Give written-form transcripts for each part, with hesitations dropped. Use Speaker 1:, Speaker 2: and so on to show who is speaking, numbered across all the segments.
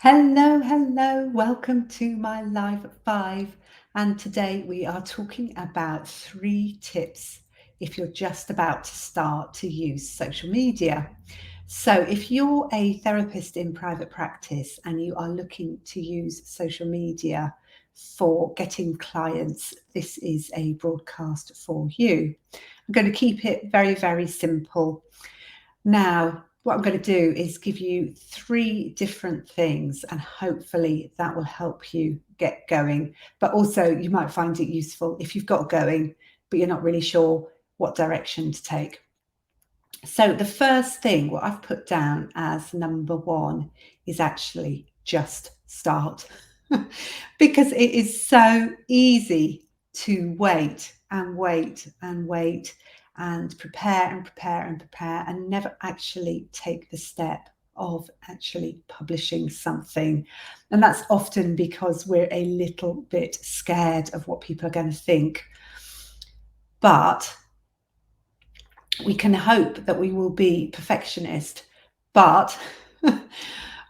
Speaker 1: Hello, hello. Welcome to my live at five. And today we are talking about 3 tips if you're just about to start to use social media. So, if you're a therapist in private practice and you are looking to use social media for getting clients, this is a broadcast for you. I'm going to keep it very, very simple. Now, what I'm going to do is give you 3 different things, and hopefully that will help you get going. But also, you might find it useful if you've got going, but you're not really sure what direction to take. So, the first thing, what I've put down as number one, is actually just start because it is so easy to wait and wait and wait and prepare and prepare and prepare and never actually take the step of actually publishing something. And that's often because we're a little bit scared of what people are going to think. But we can hope that we will be perfectionist. But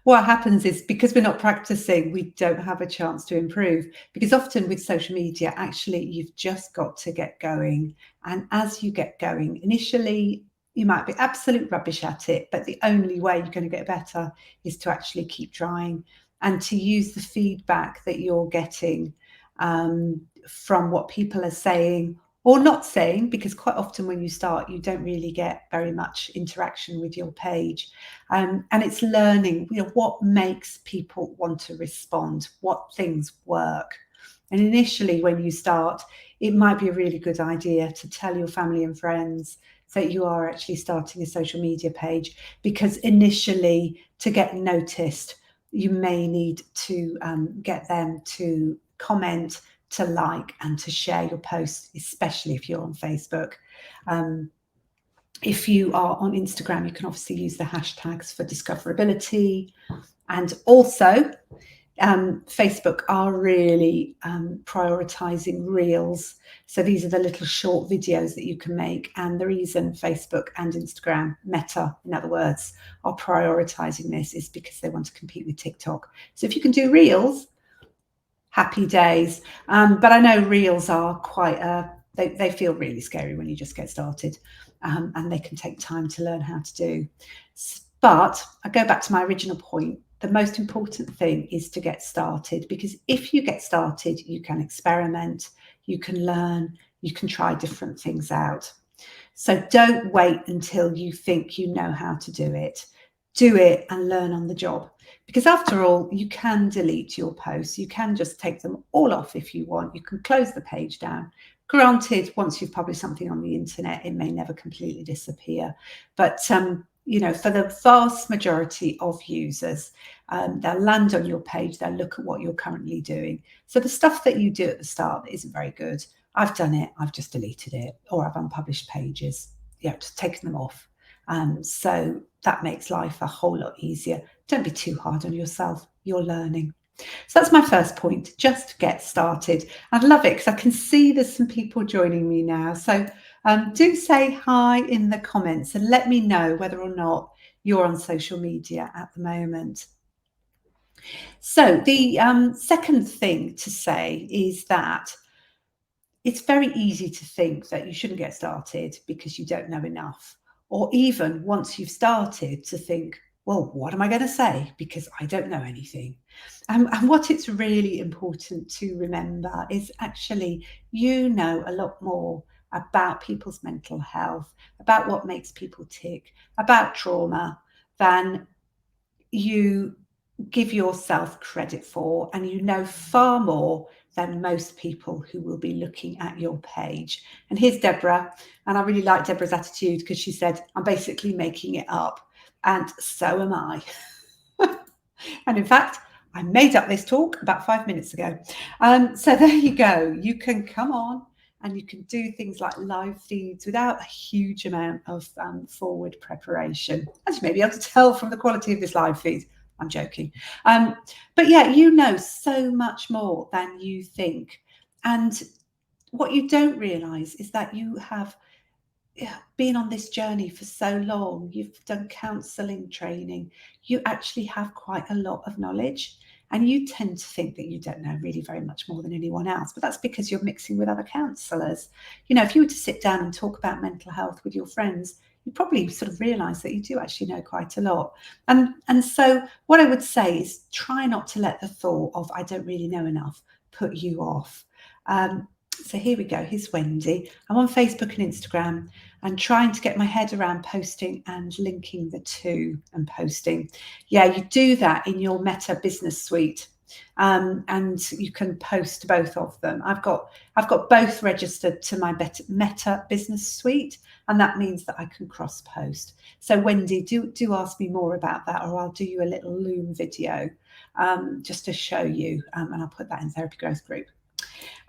Speaker 1: what happens is because we're not practicing, we don't have a chance to improve. Because often with social media, actually, you've just got to get going. And as you get going, initially, you might be absolute rubbish at it, but the only way you're going to get better is to actually keep trying and to use the feedback that you're getting from what people are saying or not saying, because quite often when you start, you don't really get very much interaction with your page. And it's learning, what makes people want to respond, what things work. And initially, when you start, it might be a really good idea to tell your family and friends that you are actually starting a social media page, because initially, to get noticed, you may need to get them to comment, to like, and to share your posts, especially if you're on Facebook. If you are on Instagram, you can obviously use the hashtags for discoverability. And also, Facebook are really prioritizing reels. So these are the little short videos that you can make. And the reason Facebook and Instagram, Meta, in other words, are prioritizing this is because they want to compete with TikTok. So if you can do reels, happy days. But I know reels are quite they feel really scary when you just get started, and they can take time to learn how to do. But I go back to my original point. The most important thing is to get started, because if you get started, you can experiment, you can learn, you can try different things out. So don't wait until you think you know how to do it. Do it and learn on the job. Because after all, you can delete your posts. You can just take them all off if you want. You can close the page down. Granted, once you've published something on the internet, it may never completely disappear. But for the vast majority of users, they'll land on your page, they'll look at what you're currently doing. So the stuff that you do at the start that isn't very good, I've done it, I've just deleted it, or I've unpublished pages, just taken them off. So that makes life a whole lot easier. Don't be too hard on yourself. You're learning. So that's my first point. Just get started. I love it because I can see there's some people joining me now. So do say hi in the comments and let me know whether or not you're on social media at the moment. So the second thing to say is that it's very easy to think that you shouldn't get started because you don't know enough. Or even once you've started to think, well, what am I going to say? Because I don't know anything. And what it's really important to remember is actually you know a lot more about people's mental health, about what makes people tick, about trauma than you give yourself credit for, and you know far more than most people who will be looking at your page. And here's Deborah, and I really like Deborah's attitude because she said, I'm basically making it up, and so am I. And in fact, I made up this talk about 5 minutes ago. So there you go. You can come on and you can do things like live feeds without a huge amount of forward preparation. As you may be able to tell from the quality of this live feed. I'm joking. But yeah, you know so much more than you think. And what you don't realise is that you have been on this journey for so long, you've done counselling training, you actually have quite a lot of knowledge. And you tend to think that you don't know really very much more than anyone else, but that's because you're mixing with other counsellors. If you were to sit down and talk about mental health with your friends, you probably sort of realise that you do actually know quite a lot. And so what I would say is try not to let the thought of I don't really know enough put you off. So here we go. Here's Wendy. I'm on Facebook and Instagram and trying to get my head around posting and linking the two and posting. Yeah, you do that in your Meta Business Suite. And you can post both of them. I've got both registered to my Meta Business Suite, and that means that I can cross post. So Wendy, do ask me more about that, or I'll do you a little Loom video just to show you, and I'll put that in Therapy Growth Group.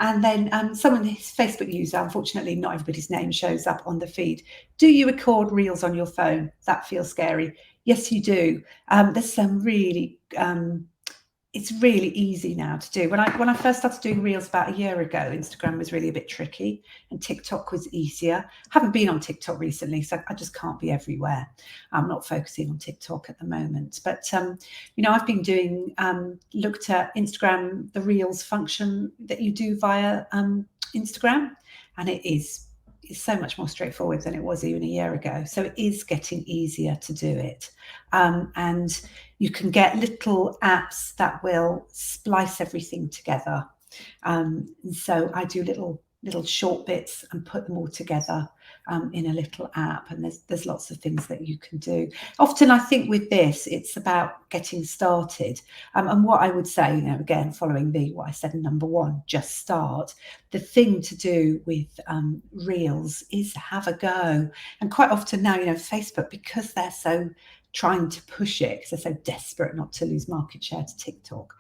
Speaker 1: And then someone, his Facebook user, unfortunately not everybody's name shows up on the feed. Do you record reels on your phone? That feels scary. Yes, you do. There's some really, it's really easy now to do. When I first started doing reels about a year ago, Instagram was really a bit tricky and TikTok was easier. I haven't been on TikTok recently, so I just can't be everywhere. I'm not focusing on TikTok at the moment. But, I've been doing, looked at Instagram, the reels function that you do via Instagram, and it's so much more straightforward than it was even a year ago. So it is getting easier to do it. And you can get little apps that will splice everything together. So I do little short bits and put them all together in a little app, and there's lots of things that you can do. Often I think with this it's about getting started, and what I would say, again following what I said in number 1, just start. The thing to do with reels is have a go. And quite often now, Facebook, because they're so trying to push it, because they're so desperate not to lose market share to TikTok,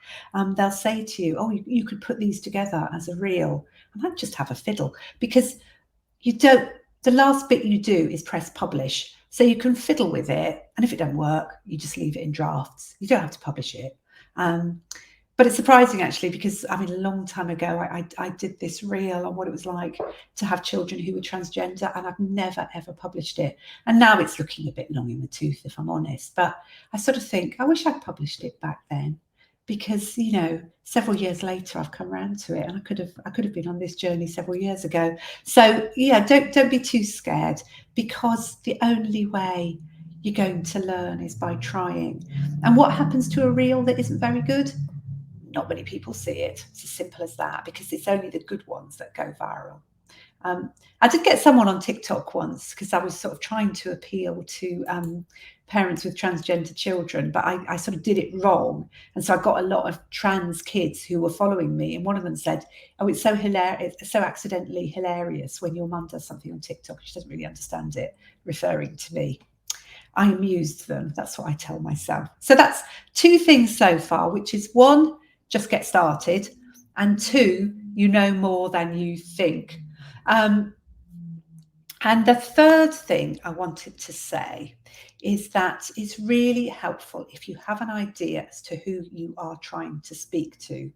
Speaker 1: they'll say to you, oh, you could put these together as a reel. And I'd just have a fiddle, because the last bit you do is press publish. So you can fiddle with it, and if it doesn't work, you just leave it in drafts. You don't have to publish it. But it's surprising, actually, because a long time ago, I did this reel on what it was like to have children who were transgender, and I've never, ever published it. And now it's looking a bit long in the tooth, if I'm honest. But I sort of think, I wish I'd published it back then, because, several years later, I've come around to it, and I could have been on this journey several years ago. So, yeah, don't be too scared, because the only way you're going to learn is by trying. And what happens to a reel that isn't very good? Not many people see it. It's as simple as that, because it's only the good ones that go viral. I did get someone on TikTok once, because I was sort of trying to appeal to parents with transgender children, but I sort of did it wrong. And so I got a lot of trans kids who were following me. And one of them said, oh, it's so hilarious, it's so accidentally hilarious when your mum does something on TikTok. She doesn't really understand it, referring to me. I amused them. That's what I tell myself. So that's 2 things so far, which is 1, just get started, and 2, you know more than you think. And the third thing I wanted to say is that it's really helpful if you have an idea as to who you are trying to speak to,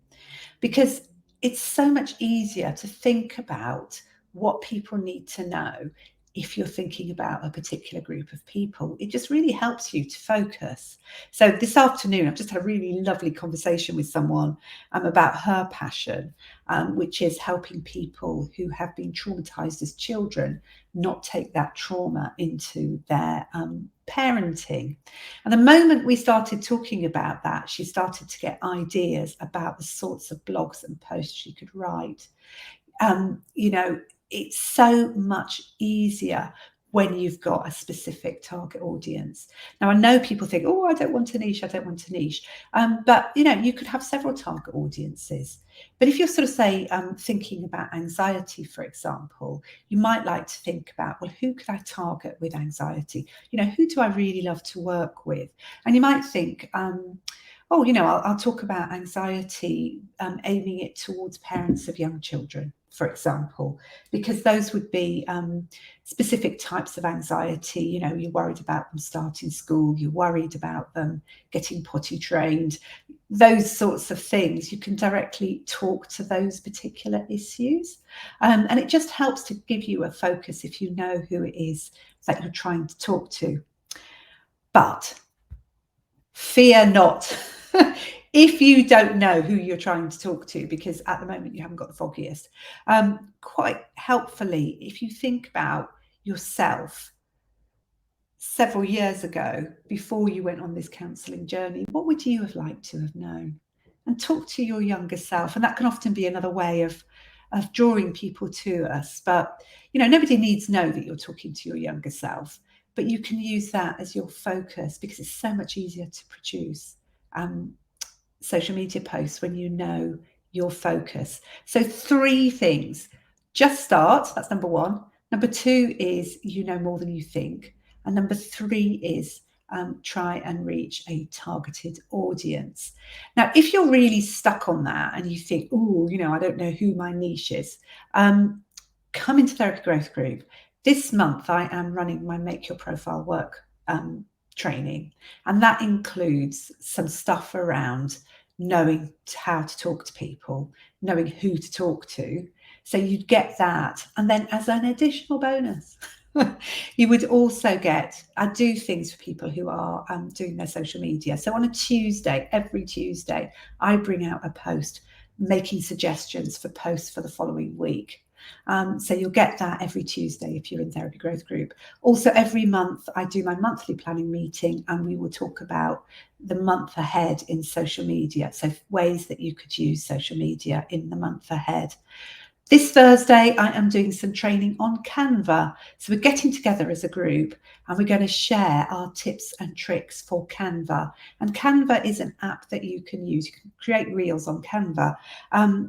Speaker 1: because it's so much easier to think about what people need to know if you're thinking about a particular group of people. It just really helps you to focus. So this afternoon, I've just had a really lovely conversation with someone about her passion, which is helping people who have been traumatized as children not take that trauma into their parenting. And the moment we started talking about that, she started to get ideas about the sorts of blogs and posts she could write. It's so much easier when you've got a specific target audience. Now, I know people think, oh, I don't want a niche, but you could have several target audiences. But if you're sort of, say, thinking about anxiety, for example, you might like to think about, well, who could I target with anxiety? Who do I really love to work with? And you might think, I'll talk about anxiety, aiming it towards parents of young children, for example, because those would be specific types of anxiety. You know, you're worried about them starting school, you're worried about them getting potty trained, those sorts of things. You can directly talk to those particular issues. And it just helps to give you a focus if you know who it is that you're trying to talk to. But fear not. If you don't know who you're trying to talk to, because at the moment you haven't got the foggiest, quite helpfully, if you think about yourself several years ago, before you went on this counselling journey, what would you have liked to have known? And talk to your younger self. And that can often be another way of drawing people to us. But, you know, nobody needs to know that you're talking to your younger self, but you can use that as your focus, because it's so much easier to produce social media posts when you know your focus. So 3 things: just start, that's number 1. Number 2 is you know more than you think. And number 3 is try and reach a targeted audience. Now, if you're really stuck on that and you think, oh, you know, I don't know who my niche is, come into Therapy Growth Group. This month I am running my Make Your Profile Work training, and that includes some stuff around knowing how to talk to people, knowing who to talk to. So you'd get that, and then as an additional bonus, you would also get, I do things for people who are doing their social media. So on a Tuesday, every Tuesday, I bring out a post making suggestions for posts for the following week. So you'll get that every Tuesday if you're in Therapy Growth Group. Also, every month I do my monthly planning meeting, and we will talk about the month ahead in social media. So ways that you could use social media in the month ahead. This Thursday, I am doing some training on Canva. So we're getting together as a group and we're going to share our tips and tricks for Canva. And Canva is an app that you can use. You can create reels on Canva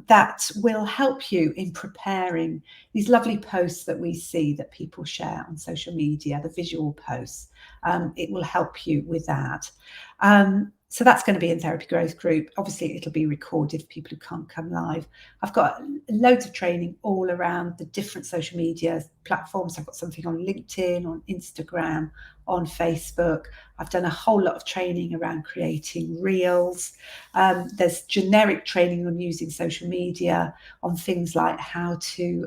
Speaker 1: that will help you in preparing these lovely posts that we see that people share on social media, the visual posts. It will help you with that. So that's going to be in Therapy Growth Group. Obviously, it'll be recorded for people who can't come live. I've got loads of training all around the different social media platforms. I've got something on LinkedIn, on Instagram, on Facebook. I've done a whole lot of training around creating reels. There's generic training on using social media, on things like how to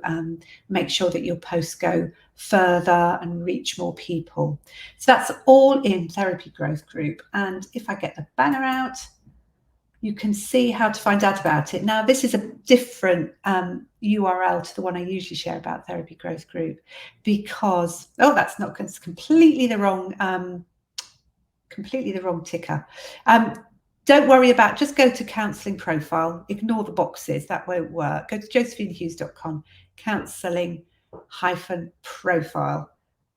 Speaker 1: make sure that your posts go further and reach more people. So that's all in Therapy Growth Group. And if I get the banner out, you can see how to find out about it. Now, this is a different URL to the one I usually share about Therapy Growth Group, because, oh, that's not, it's completely the wrong ticker. Don't worry about, just go to counselling profile, ignore the boxes, that won't work. Go to josephinehughes.com, counselling-profile.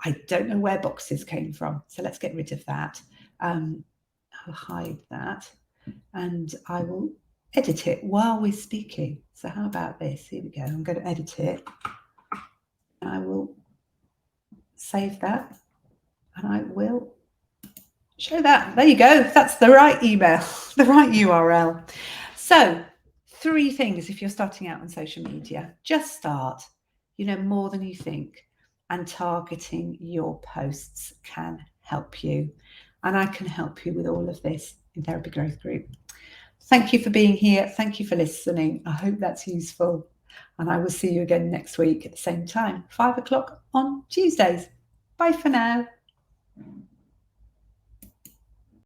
Speaker 1: I don't know where boxes came from, so let's get rid of that. I'll hide that and I will edit it while we're speaking. So how about this? Here we go. I'm going to edit it. I will save that and I will show that. There you go. That's the right email, the right URL. So 3 things if you're starting out on social media. Just start. You know more than you think, and targeting your posts can help you. And I can help you with all of this in Therapy Growth Group. Thank you for being here. Thank you for listening. I hope that's useful. And I will see you again next week at the same time, 5 o'clock on Tuesdays. Bye for now.